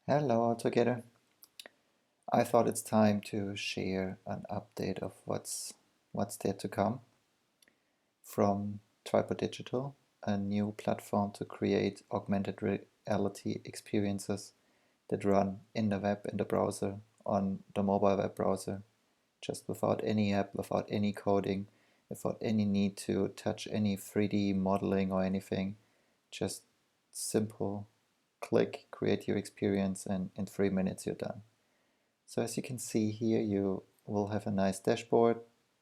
Hello all together. I thought it's time to share an update of what's there to come from Tripod Digital, a new platform to create augmented reality experiences that run in the web, in the browser, on the mobile web browser, just without any app, without any coding, without any need to touch any 3D modeling or anything. Just simple click, create your experience, and in 3 minutes you're done. So as you can see here, you will have a nice dashboard.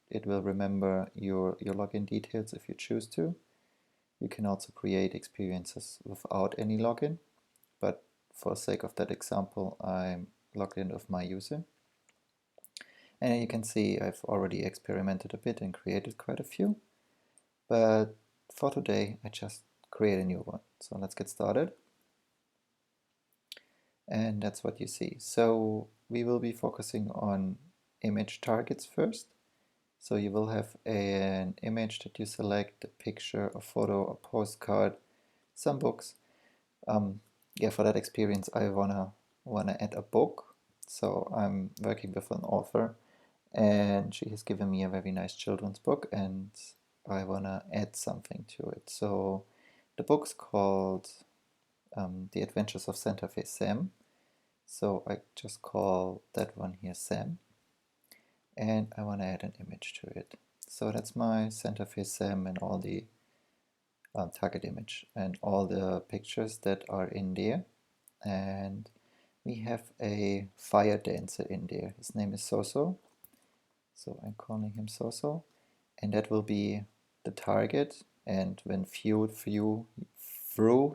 It will remember your login details if you choose to. You can also create experiences without any login, but for the sake of that example, I'm logged in with my user. And you can see I've already experimented a bit and created quite a few, but for today I just create a new one. So let's get started. And that's what you see. So we will be focusing on image targets first. So you will have an image that you select, a picture, a photo, a postcard, some books. Yeah, for that experience I wanna add a book. So I'm working with an author and she has given me a very nice children's book and I wanna add something to it. So the book's called The Adventures of Santa Fe Sam. So I just call that one here Sam, and I want to add an image to it. So that's my Santa Fe Sam and all the target image and all the pictures that are in there. And we have a fire dancer in there. His name is Soso. So I'm calling him Soso. And that will be the target. And when viewed through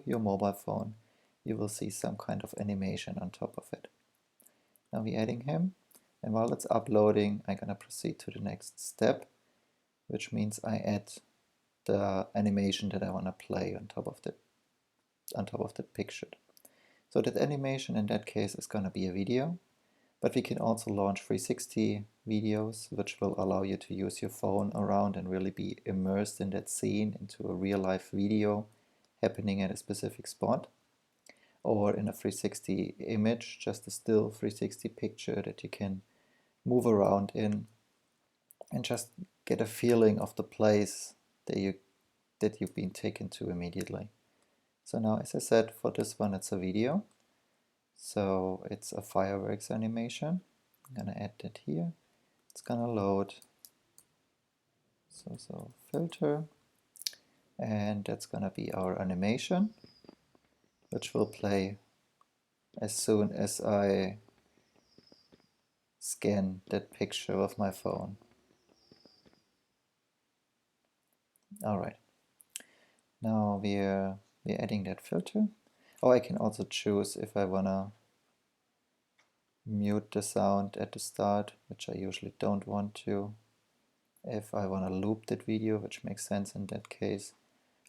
your mobile phone, you will see some kind of animation on top of it. Now we're adding him, and while it's uploading, I'm gonna proceed to the next step, which means I add the animation that I want to play on top of the picture. So that animation in that case is gonna be a video, but we can also launch 360 videos, which will allow you to use your phone around and really be immersed in that scene, into a real life video happening at a specific spot. Or in a 360 image, just a still 360 picture that you can move around in and just get a feeling of the place that you've been taken to immediately. So now, as I said, for this one it's a video. So it's a fireworks animation. I'm gonna add that here. It's gonna load. So filter. And that's gonna be our animation, which will play as soon as I scan that picture with my phone. Alright, now we're adding that filter. Oh, I can also choose if I wanna mute the sound at the start, which I usually don't want to. If I wanna loop that video, which makes sense in that case.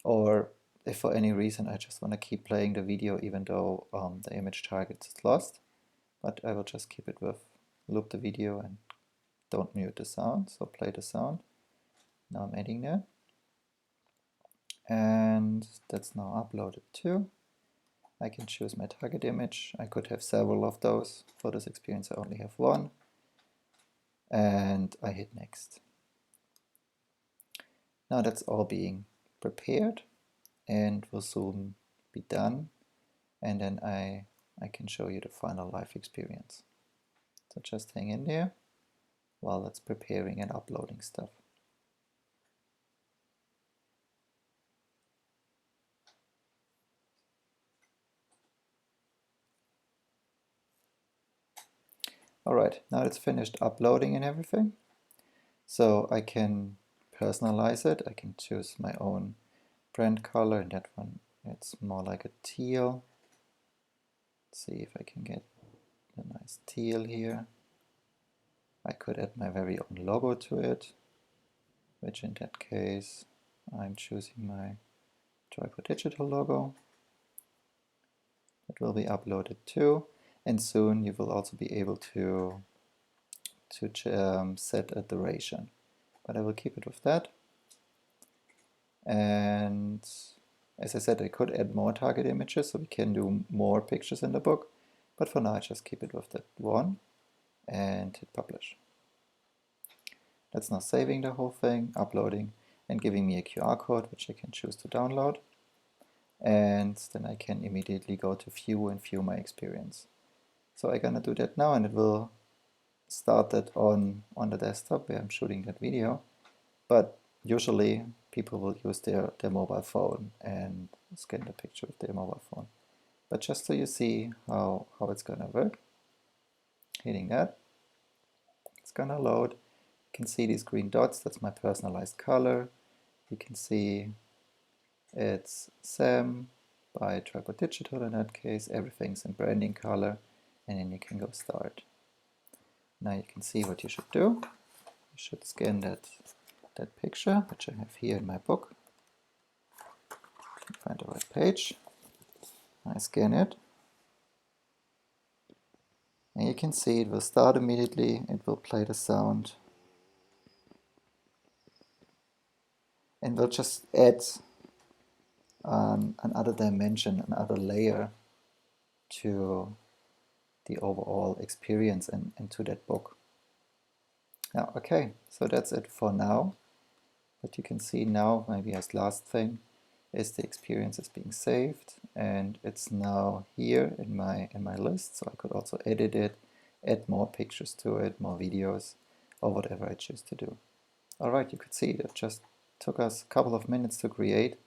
Or if for any reason I just wanna keep playing the video even though the image target is lost. But I will just keep it with loop the video and don't mute the sound, so play the sound. Now I'm adding that. And that's now uploaded too. I can choose my target image. I could have several of those. For this experience I only have one. And I hit next. Now that's all being prepared and will soon be done. And then I can show you the final live experience. So just hang in there while it's preparing and uploading stuff. Alright, now it's finished uploading and everything. So I can personalize it. I can choose my own brand color. In that one it's more like a teal. Let's see if I can get a nice teal here. I could add my very own logo to it, which in that case I'm choosing my Tripod Digital logo. It will be uploaded too, and soon you will also be able to set a duration. But I will keep it with that. And as I said, I could add more target images, so we can do more pictures in the book. But for now I just keep it with that one and hit publish. That's now saving the whole thing, uploading, and giving me a QR code which I can choose to download. And then I can immediately go to view and view my experience. So I'm gonna do that now, and it will start that on the desktop where I'm shooting that video. But usually people will use their mobile phone and scan the picture with their mobile phone. But just so you see how it's gonna work, hitting that, it's gonna load. You can see these green dots, that's my personalized color. You can see it's Sam by Tripod Digital in that case, everything's in branding color, and then you can go start. Now you can see what you should do. You should scan that picture, which I have here in my book. Find the right page. I scan it. And you can see it will start immediately, it will play the sound. And we'll just add another dimension, another layer to the overall experience and to that book. Now, okay, so that's it for now. But you can see now, maybe as last thing, is the experience is being saved, and it's now here in my list. So I could also edit it, add more pictures to it, more videos, or whatever I choose to do. All right, you could see it just took us a couple of minutes to create,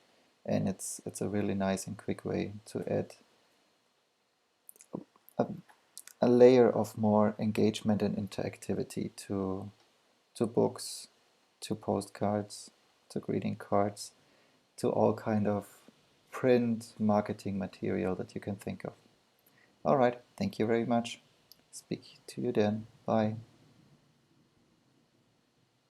and it's a really nice and quick way to add a layer of more engagement and interactivity to books, to postcards, to greeting cards, to all kind of print marketing material that you can think of. All right, thank you very much. Speak to you then. Bye.